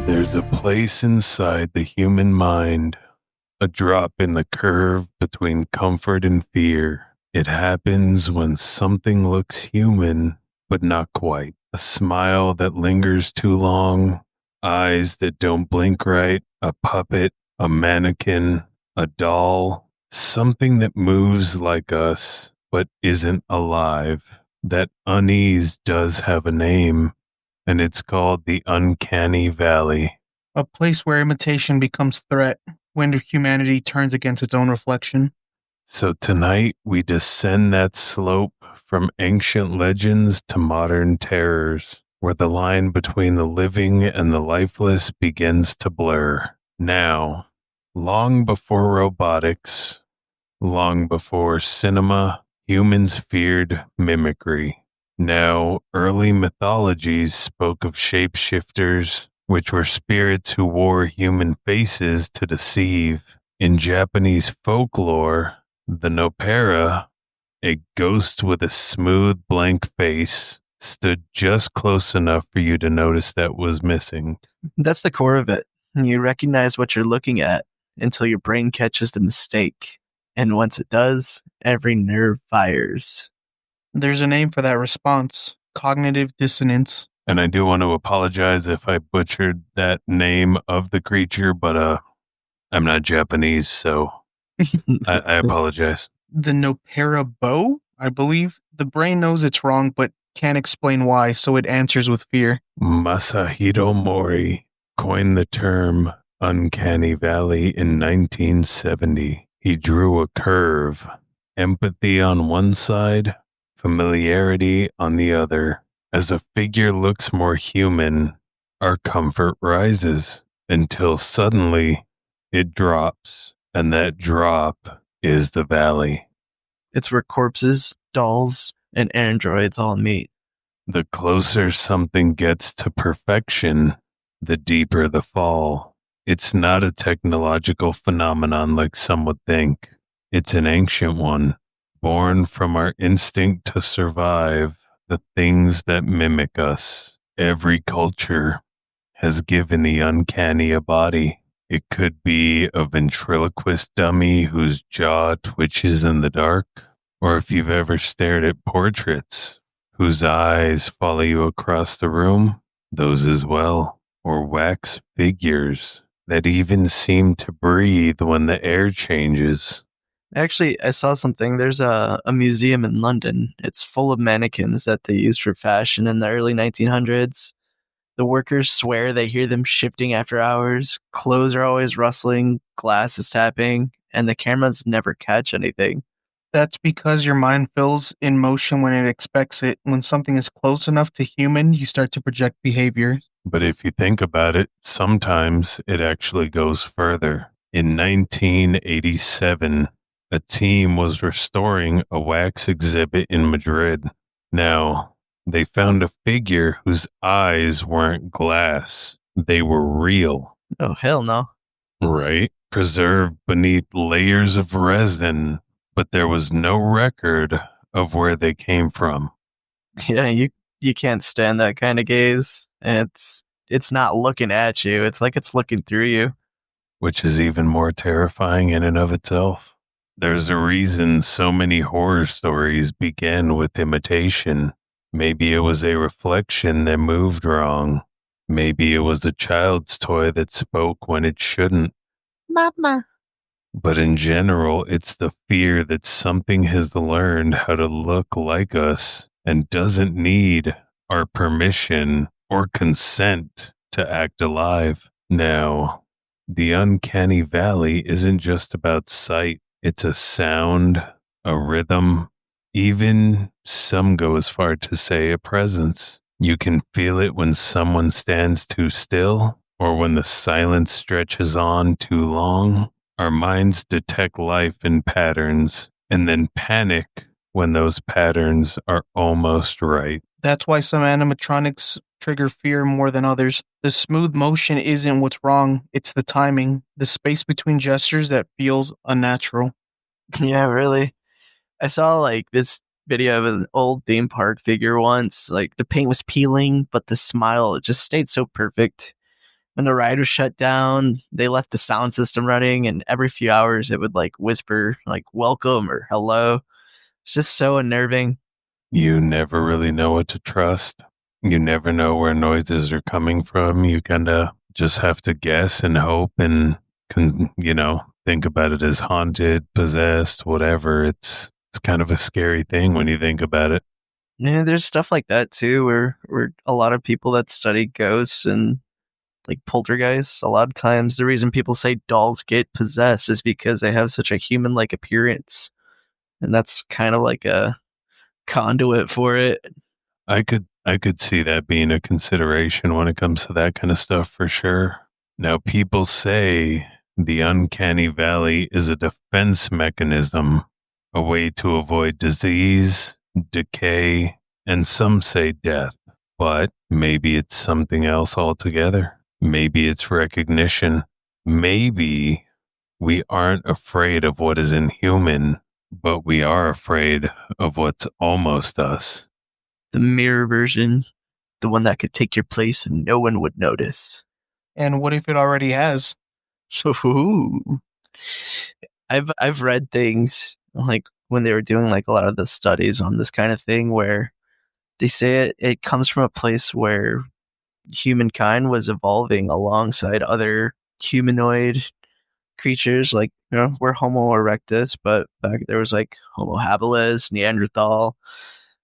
There's a place inside the human mind, a drop in the curve between comfort and fear. It happens when something looks human, but not quite. A smile that lingers too long, eyes that don't blink right, a puppet, a mannequin, a doll, something that moves like us, but isn't alive. That unease does have a name, and it's called the Uncanny Valley. A place where imitation becomes threat when humanity turns against its own reflection. So tonight we descend that slope from ancient legends to modern terrors, where the line between the living and the lifeless begins to blur. Now, long before robotics, long before cinema, humans feared mimicry. Now, early mythologies spoke of shapeshifters, which were spirits who wore human faces to deceive. In Japanese folklore, the Nopera, a ghost with a smooth blank face, stood just close enough for you to notice that was missing. That's the core of it. You recognize what you're looking at until your brain catches the mistake. And once it does, every nerve fires. There's a name for that response: cognitive dissonance. And I do want to apologize if I butchered that name of the creature, but I'm not Japanese, so I apologize. The Nopera bow, I believe. The brain knows it's wrong, but can't explain why, so it answers with fear. Masahiro Mori coined the term Uncanny Valley in 1970. He drew a curve, empathy on one side, familiarity on the other. As a figure looks more human, our comfort rises until suddenly it drops, and that drop is the valley. It's where corpses, dolls, and androids all meet. The closer something gets to perfection, the deeper the fall. It's not a technological phenomenon like some would think. It's an ancient one, born from our instinct to survive the things that mimic us. Every culture has given the uncanny a body. It could be a ventriloquist dummy whose jaw twitches in the dark, or if you've ever stared at portraits whose eyes follow you across the room, those as well, or wax figures that even seem to breathe when the air changes. Actually, I saw something. There's a museum in London. It's full of mannequins that they used for fashion in the early 1900s. The workers swear they hear them shifting after hours. Clothes are always rustling, glass is tapping, and the cameras never catch anything. That's because your mind fills in motion when it expects it. When something is close enough to human, you start to project behavior. But if you think about it, sometimes it actually goes further. In 1987, a team was restoring a wax exhibit in Madrid. Now, they found a figure whose eyes weren't glass. They were real. Oh, hell no. Right? Preserved beneath layers of resin, but there was no record of where they came from. Yeah, you can't stand that kind of gaze. It's not looking at you. It's like it's looking through you. Which is even more terrifying in and of itself. There's a reason so many horror stories begin with imitation. Maybe it was a reflection that moved wrong. Maybe it was a child's toy that spoke when it shouldn't. Mama. But in general, it's the fear that something has learned how to look like us and doesn't need our permission or consent to act alive. Now, the Uncanny Valley isn't just about sight. It's a sound, a rhythm, even some go as far to say a presence. You can feel it when someone stands too still or when the silence stretches on too long. Our minds detect life in patterns and then panic when those patterns are almost right. That's why some animatronics trigger fear more than others. The smooth motion isn't what's wrong, it's the timing, the space between gestures that feels unnatural. Yeah, really. I saw like this video of an old theme park figure once. Like the paint was peeling, but the smile, it just stayed so perfect. when the ride was shut down, they left the sound system running, and every few hours it would like whisper like "welcome" or "hello." It's just so unnerving. You never really know what to trust. You never know where noises are coming from. You kind of just have to guess and hope and think about it as haunted, possessed, whatever. It's kind of a scary thing when you think about it. Yeah, there's stuff like that too, where a lot of people that study ghosts and like poltergeists, a lot of times the reason people say dolls get possessed is because they have such a human-like appearance, and that's kind of like a conduit for it. I could see that being a consideration when it comes to that kind of stuff for sure. Now, people say the uncanny valley is a defense mechanism, a way to avoid disease, decay, and some say death. But maybe it's something else altogether. Maybe it's recognition. Maybe we aren't afraid of what is inhuman, but we are afraid of what's almost us. The mirror version, the one that could take your place and no one would notice. And what if it already has? Ooh. I've read things like when they were doing like a lot of the studies on this kind of thing where they say it comes from a place where humankind was evolving alongside other humanoid creatures. Like, we're Homo erectus, but back there was like Homo habilis, Neanderthal.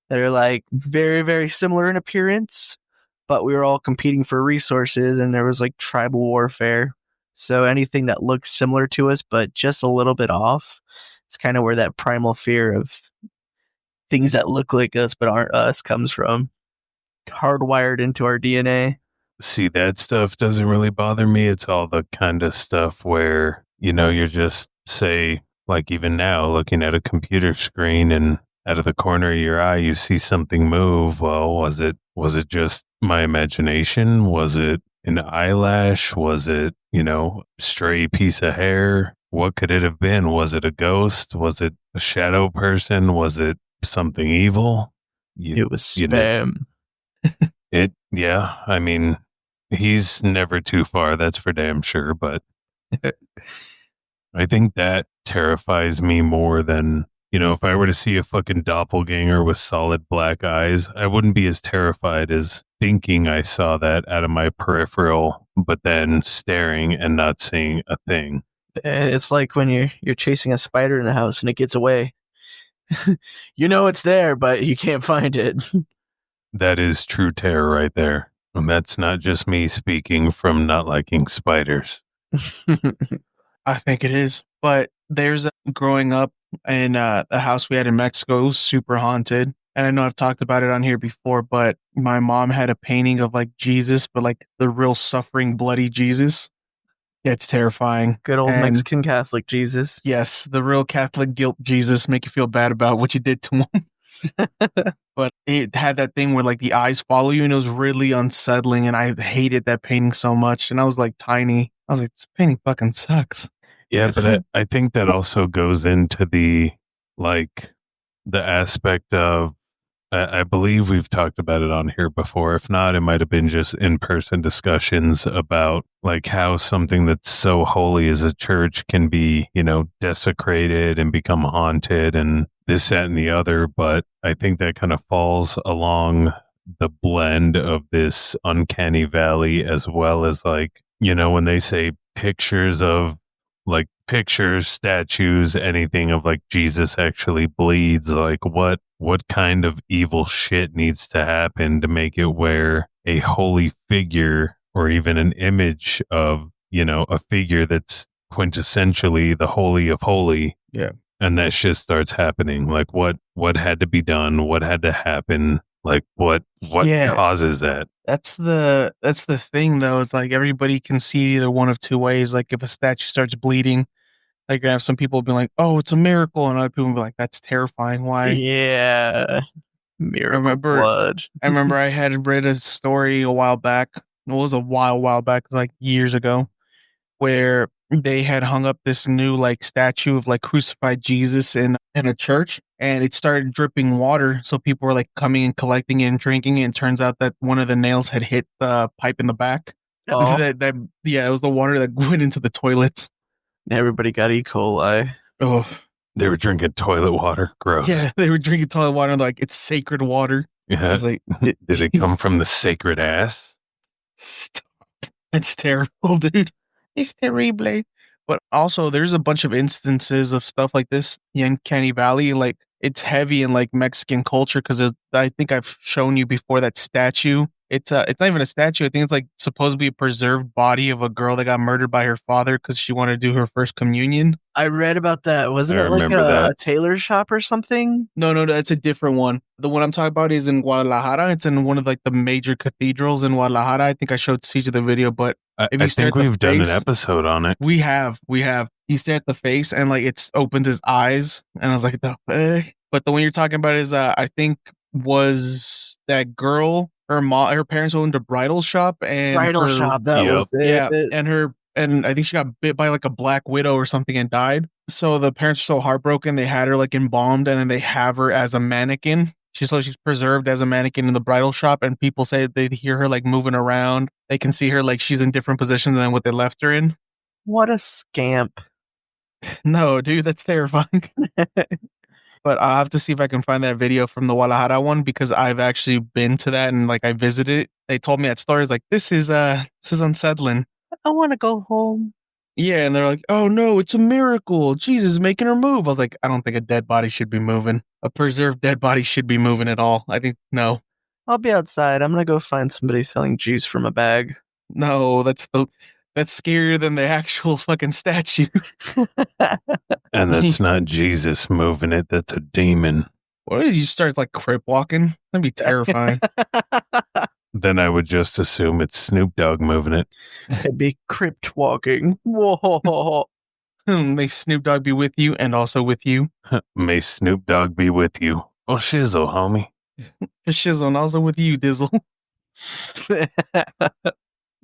They're like very, very similar in appearance, but we were all competing for resources and there was like tribal warfare. So anything that looks similar to us, but just a little bit off, it's kind of where that primal fear of things that look like us but aren't us comes from. Hardwired into our DNA. See, that stuff doesn't really bother me. It's all the kind of stuff where, you're just, say, like even now, looking at a computer screen and out of the corner of your eye, you see something move. Well, was it just my imagination? Was it an eyelash? Was it, stray piece of hair? What could it have been? Was it a ghost? Was it a shadow person? Was it something evil? It was You know, spam. yeah, I mean, he's never too far, that's for damn sure, but I think that terrifies me more than, if I were to see a fucking doppelganger with solid black eyes, I wouldn't be as terrified as thinking I saw that out of my peripheral, but then staring and not seeing a thing. It's like when you're chasing a spider in the house and it gets away. You know it's there, but you can't find it. That is true terror right there. And that's not just me speaking from not liking spiders. I think it is. But there's growing up in the house we had in Mexico, it was super haunted. And I know I've talked about it on here before, but my mom had a painting of like Jesus, but like the real suffering, bloody Jesus. Yeah, it's terrifying. Good old And Mexican Catholic Jesus. yes, the real Catholic guilt Jesus make you feel bad about what you did to him. But it had that thing where like the eyes follow you and it was really unsettling and I hated that painting so much. And I was like tiny. I was like, this painting fucking sucks. Yeah, but I think that also goes into the aspect of I believe we've talked about it on here before. If not, it might have been just in-person discussions about like how something that's so holy as a church can be, desecrated and become haunted and this, that, and the other. But I think that kind of falls along the blend of this uncanny valley as well as like, when they say pictures of like pictures, statues, anything of like Jesus actually bleeds, like what kind of evil shit needs to happen to make it where a holy figure or even an image of, a figure that's quintessentially the holy of holy. Yeah. And that shit starts happening. Like what had to be done, what had to happen, like what Yeah. causes that? That's the thing though. It's like everybody can see it either one of two ways. Like if a statue starts bleeding, like you have some people be like, "Oh, it's a miracle," and other people be like, "That's terrifying." Why? Yeah. Miracle blood. I remember I had read a story a while back. It was a while back, like years ago, where they had hung up this new like statue of like crucified Jesus in a church, and it started dripping water. So people were like coming and collecting it and drinking it. And it turns out that one of the nails had hit the pipe in the back. Oh, It was the water that went into the toilets. everybody got E. coli. Oh, They were drinking toilet water. Gross. yeah, they were drinking toilet water and like it's sacred water. I Yeah. was like, Did it come from the sacred ass? Stop. It's terrible, dude. It's terrible. But also, there's a bunch of instances of stuff like this in Uncanny Valley. Like, it's heavy in like Mexican culture because I think I've shown you before that statue. It's not even a statue. I think it's like supposed to be a preserved body of a girl that got murdered by her father because she wanted to do her first communion. I read about that. Wasn't I it like remember that. a tailor shop or something? No, it's a different one. The one I'm talking about is in Guadalajara. It's in one of like the major cathedrals in Guadalajara. I think I showed Siege the video, but if you I stare think at the we've done an face- episode on it. We have. You stare at the face and like it's opened his eyes, and I was like, the fuck? But the one you're talking about is I think was that girl. Her parents owned a bridal shop and Bridal her, shop. That Yep. was it. yeah, and I think she got bit by like a black widow or something and died. So the parents are so heartbroken they had her like embalmed and then they have her as a mannequin. She's preserved as a mannequin in the bridal shop, and people say they hear her like moving around. They can see her like she's in different positions than what they left her in. What a scamp. No, dude, that's terrifying. But I'll have to see if I can find that video from the Guadalajara one because I've actually been to that and like I visited it. They told me that story is like this is unsettling. I want to go home. Yeah, and they're like, "Oh no, it's a miracle. Jesus is making her move." I was like, "I don't think a dead body should be moving. A preserved dead body should be moving at all. I think no, I'll be outside. I'm gonna go find somebody selling juice from a bag. no. That's scarier than the actual fucking statue." And that's not Jesus moving it. That's a demon. What if you start like crip walking? That'd be terrifying. Then I would just assume it's Snoop Dogg moving it. It'd be crypt walking. Whoa. May Snoop Dogg be with you and also with you. May Snoop Dogg be with you. Oh, shizzle, homie. Shizzle and also with you, Dizzle.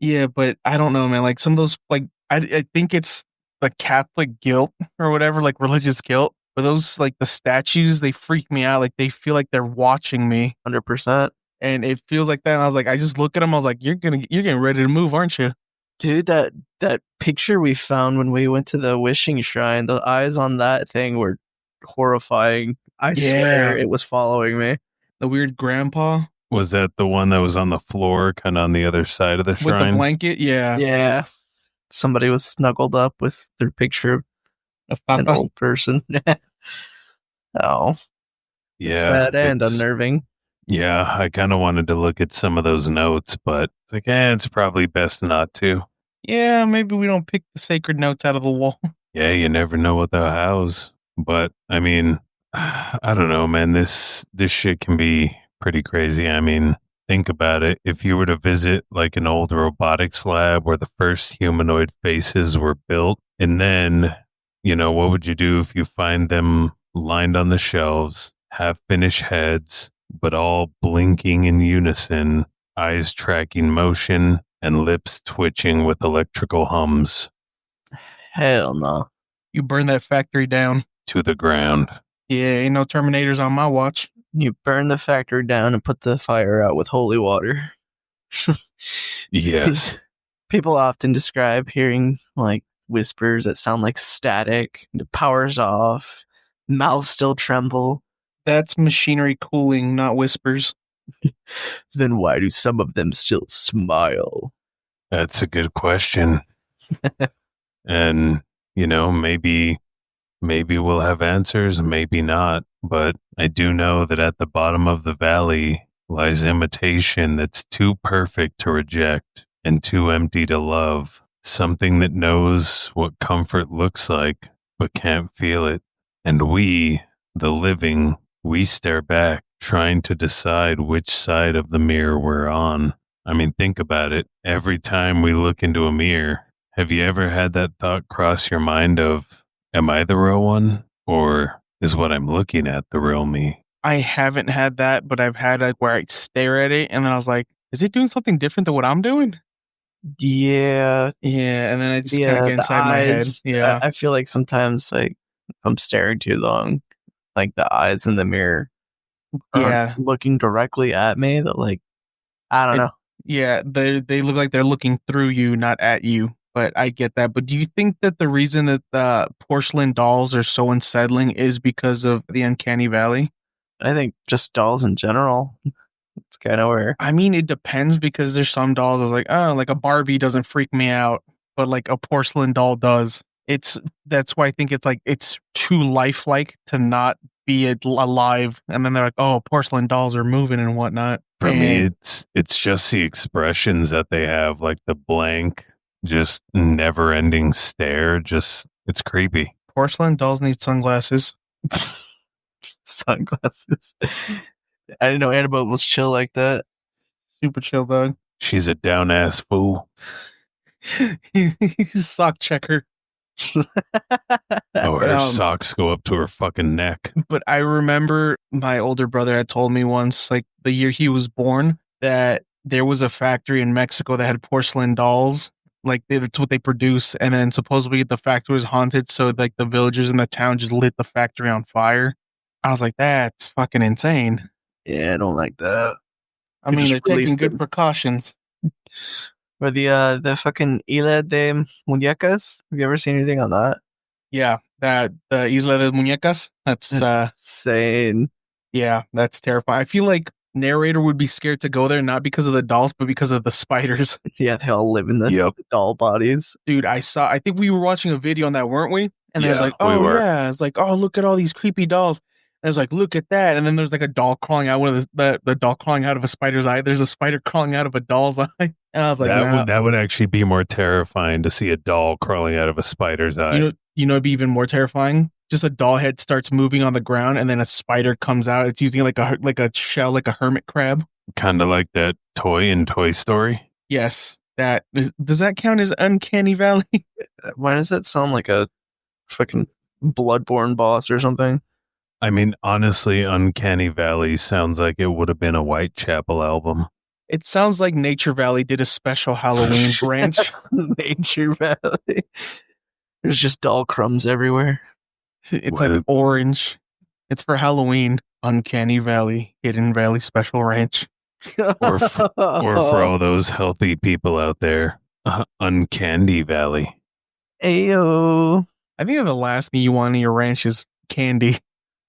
Yeah, but I don't know, man. Like some of those, like I think it's the Catholic guilt or whatever, like religious guilt. But those, like the statues, they freak me out. Like they feel like they're watching me, 100%. and it feels like that. And I was like, I just look at them. I was like, you're getting ready to move, aren't you? Dude, that picture we found when we went to the wishing shrine, the eyes on that thing were horrifying. I swear it was following me. The weird grandpa Was that the one that was on the floor, kind of on the other side of the with shrine? the blanket. Yeah, Yeah. Somebody was snuggled up with their picture of an old person. Oh. Yeah. Sad and it's- unnerving. Yeah, I kind of wanted to look at some of those notes, but it's like, it's probably best not to. Yeah, maybe we don't pick the sacred notes out of the wall. Yeah, you never know what they'll house. But I mean, I don't know, man. This shit can be pretty crazy. I mean, think about it. If you were to visit like an old robotics lab where the first humanoid faces were built, and then, what would you do if you find them lined on the shelves, half finished heads, but all blinking in unison, eyes tracking motion, and lips twitching with electrical hums Hell no. You burn that factory down. to the ground? Yeah, ain't no Terminators on my watch. You burn the factory down and put the fire out with holy water. Yes. People often describe hearing like whispers that sound like static. The power's off. Mouths still tremble. That's machinery cooling, not whispers. Then why do some of them still smile? That's a good question. And, maybe we'll have answers, maybe not. But I do know that at the bottom of the valley lies imitation that's too perfect to reject and too empty to love. Something that knows what comfort looks like, but can't feel it. And we, the living, we stare back, trying to decide which side of the mirror we're on. I mean, think about it. Every time we look into a mirror, have you ever had that thought cross your mind of, am I the real one? Or is what I'm looking at the real me? I haven't had that, but I've had like where I stare at it and then I was like, is it doing something different than what I'm doing? Yeah. Yeah, and then I just kind of get the inside my head. eyes. Yeah. I feel like sometimes like if I'm staring too long, like the eyes in the mirror aren't Yeah. looking directly at me. That like I don't It- know. Yeah, they look like they're looking through you, not at you. But I get that. But do you think that the reason that the porcelain dolls are so unsettling is because of the uncanny valley? I think just dolls in general. It's kind of where. I mean, it depends because there's some dolls that's like, oh, like a Barbie doesn't freak me out, but like a porcelain doll does. That's why I think it's like it's too lifelike to not be alive. And then they're like, oh, porcelain dolls are moving and whatnot. For me, And it's just the expressions that they have, like the blank, just never ending stare. Just it's creepy. porcelain dolls need sunglasses. Sunglasses. I didn't know Annabelle was chill like that. Super chill dog. She's a down ass fool. He's a sock checker. Oh, her Um, socks go up to her fucking neck. But I remember my older brother had told me once, like the year he was born, that there was a factory in Mexico that had porcelain dolls. Like that's what they produce, and then supposedly the factory was haunted, so like the villagers in the town just lit the factory on fire. I was like, that's fucking insane. Yeah, I don't like that. I You mean, just they're taking released good them. precautions. Or the fucking Isla de Muñecas. Have you ever seen anything on that? Yeah, that the Isla de Muñecas. That's Insane. yeah, that's terrifying. I feel like narrator would be scared to go there, not because of the dolls, but because of the spiders. Yeah, they all live in the Yep. doll bodies. Dude, I think we were watching a video on that, weren't we? And there's Yeah, like, we oh were. yeah, it's like, oh look at all these creepy dolls. And it's like, look at that. And then there's like a doll crawling out one of the doll crawling out of a spider's eye. There's a spider crawling out of a doll's eye. And I was like, nah. That would actually be more terrifying to see a doll crawling out of a spider's eye. You know, it'd be even more terrifying. Just a doll head starts moving on the ground, and then a spider comes out. It's using like a shell, like a hermit crab. Kind of like that toy in Toy Story. Yes, does that count as uncanny valley? Why does that sound like a fucking Bloodborne boss or something? I mean, honestly, Uncanny Valley sounds like it would have been a Whitechapel album. It sounds like Nature Valley did a special Halloween branch. Nature Valley. There's just doll crumbs everywhere. It's like orange. It's for Halloween. Uncanny Valley, Hidden Valley Special Ranch. Or for all those healthy people out there, Uncandy Valley. Ayo. I think the last thing you want in your ranch is candy.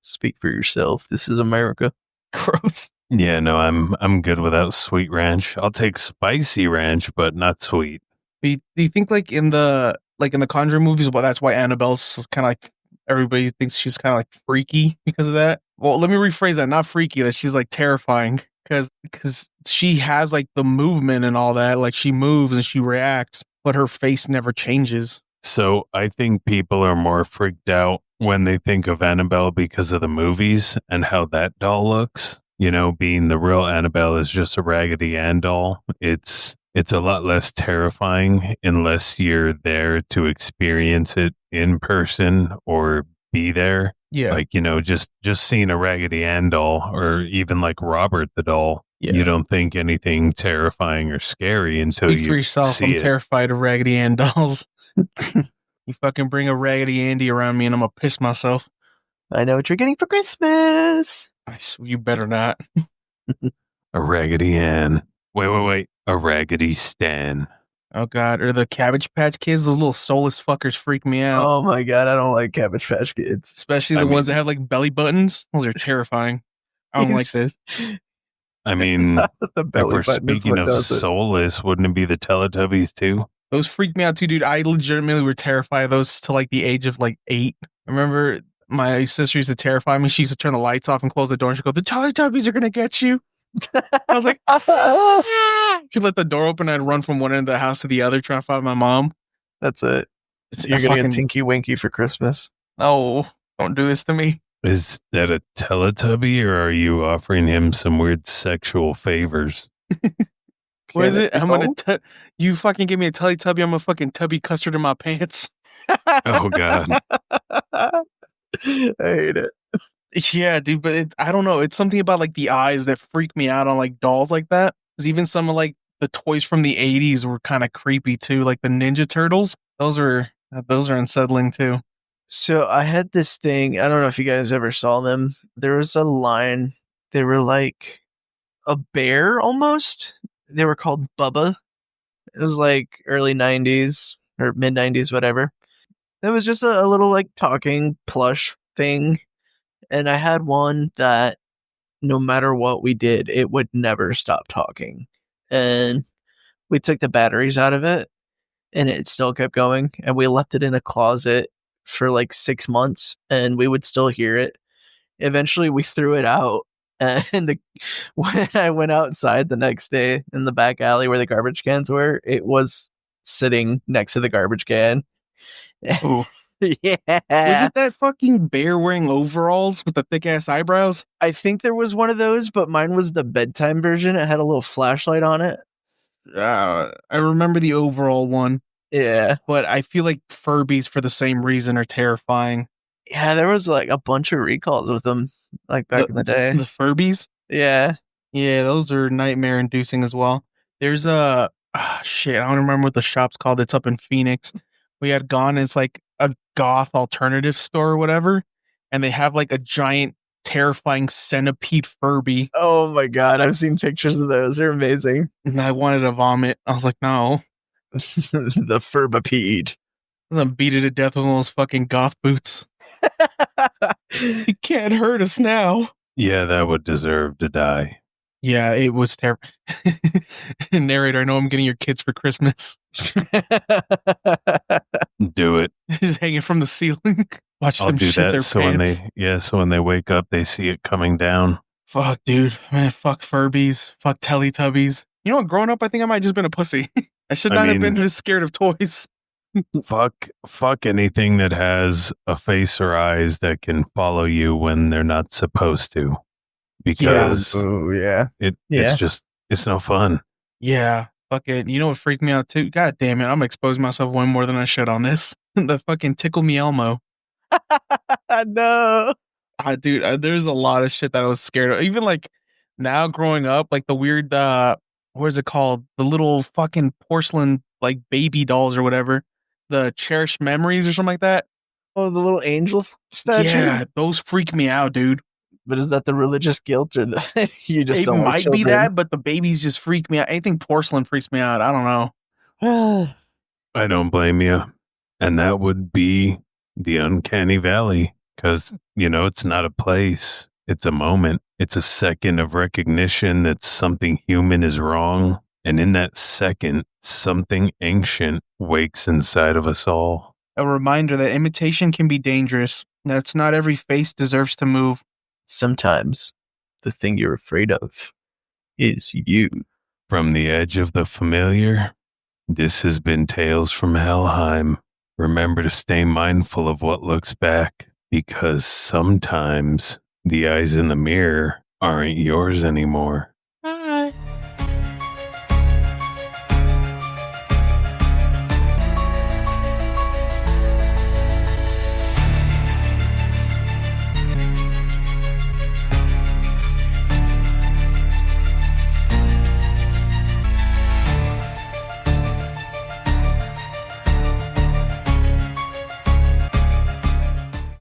Speak for yourself. This is America. Gross. Yeah, no, I'm good without sweet ranch. I'll take spicy ranch, but not sweet. Do you think like in the Conjuring movies, well, that's why Annabelle's kind of like everybody thinks she's kind of like freaky because of that? Well, let me rephrase that. Not freaky, that she's like terrifying because she has like the movement and all that. Like she moves and she reacts, but her face never changes. So I think people are more freaked out when they think of Annabelle because of the movies and how that doll looks. You know, being the real Annabelle is just a Raggedy Ann doll. It's a lot less terrifying unless you're there to experience it in person or be there. Yeah. Like, you know, just seeing a Raggedy Ann doll or even like Robert the doll, Yeah. you don't think anything terrifying or scary until Speak for you yourself. see I'm it. terrified of Raggedy Ann dolls. You fucking bring a Raggedy Andy around me and I'm gonna piss myself. I know what you're getting for Christmas. You better not. A Raggedy Ann. Wait. A Raggedy Stan. Oh god, or the Cabbage Patch Kids. Those little soulless fuckers freak me out. Oh my god, I don't like Cabbage Patch Kids. Especially the ones that have like belly buttons. Those are terrifying. I don't like this. I mean, The if belly we're button is speaking what of does it. soulless, wouldn't it be the Teletubbies too? Those freaked me out too, dude. I legitimately were terrified of those till like the age of like 8. I remember my sister used to terrify me. She used to turn the lights off and close the door and she'd go, "The Teletubbies are gonna get you." I was like, ah! She'd let the door open and I'd run from one end of the house to the other trying to find my mom. That's it. You're I gonna fucking- get Tinky Winky for Christmas. Oh, don't do this to me. Is that a Teletubby, or are you offering him some weird sexual favors? What is Can it? be I'm gonna both? you fucking give me a Teletubby, I'm a fucking tubby custard in my pants. Oh God! I hate it. Yeah, dude, but I don't know. It's something about like the eyes that freak me out on like dolls like that. Because even some of like the toys from the 80s were kind of creepy too, like the Ninja Turtles. Those are unsettling too. So I had this thing. I don't know if you guys ever saw them. There was a line. They were like a bear almost. They were called Bubba. It was like early 90s or mid 90s, whatever. It was just a little like talking plush thing. And I had one that no matter what we did, it would never stop talking. And we took the batteries out of it and it still kept going. And we left it in a closet for like 6 months and we would still hear it. Eventually we threw it out. And when I went outside the next day in the back alley where the garbage cans were, it was sitting next to the garbage can. Ooh. Yeah. Was it that fucking bear wearing overalls with the thick ass eyebrows? I think there was one of those, but mine was the bedtime version. It had a little flashlight on it. I remember the overall one, Yeah. but I feel like Furbies for the same reason are terrifying. Yeah, there was like a bunch of recalls with them, like back in the day. The Furbies? Yeah. Yeah, those are nightmare inducing as well. There's a shit, I don't remember what the shop's called. It's up in Phoenix. We had gone, it's like a goth alternative store or whatever, and they have like a giant terrifying centipede Furby. Oh my god, I've seen pictures of those. They're amazing. And I wanted to vomit. I was like, no. The Furbipede. I'm gonna beat it to death with one of those fucking goth boots. He can't hurt us now. Yeah, that would deserve to die. Yeah, it was terrible. Narrator, I know I'm getting your kids for Christmas. Do it. He's hanging from the ceiling. Watch I'll them do shit that. their So pants. when they wake up, they see it coming down. Fuck, dude. Man, fuck Furbies. Fuck Teletubbies. You know what? Growing up, I think I might just been a pussy. I should not have been this scared of toys. Fuck anything that has a face or eyes that can follow you when they're not supposed to. Because it's no fun. Yeah. Fuck it. You know what freaked me out too? God damn it. I'm exposing myself way more than I should on this. The fucking Tickle Me Elmo. No. Dude, there's a lot of shit that I was scared of. Even like now growing up, like the weird, what is it called? The little fucking porcelain, like baby dolls or whatever. The cherished memories or something like that. Oh, the little angel statue? Yeah, those freak me out, dude. But is that the religious guilt or the you just it don't might like be that, but the babies just freak me out. Anything porcelain freaks me out. I don't know. I don't blame you. And that would be the Uncanny Valley. Because, it's not a place. It's a moment. It's a second of recognition that something human is wrong. And in that second, something ancient wakes inside of us all. A reminder that imitation can be dangerous. That's not every face deserves to move. Sometimes the thing you're afraid of is you. From the edge of the familiar, this has been Tales from Helheim. Remember to stay mindful of what looks back, because sometimes the eyes in the mirror aren't yours anymore.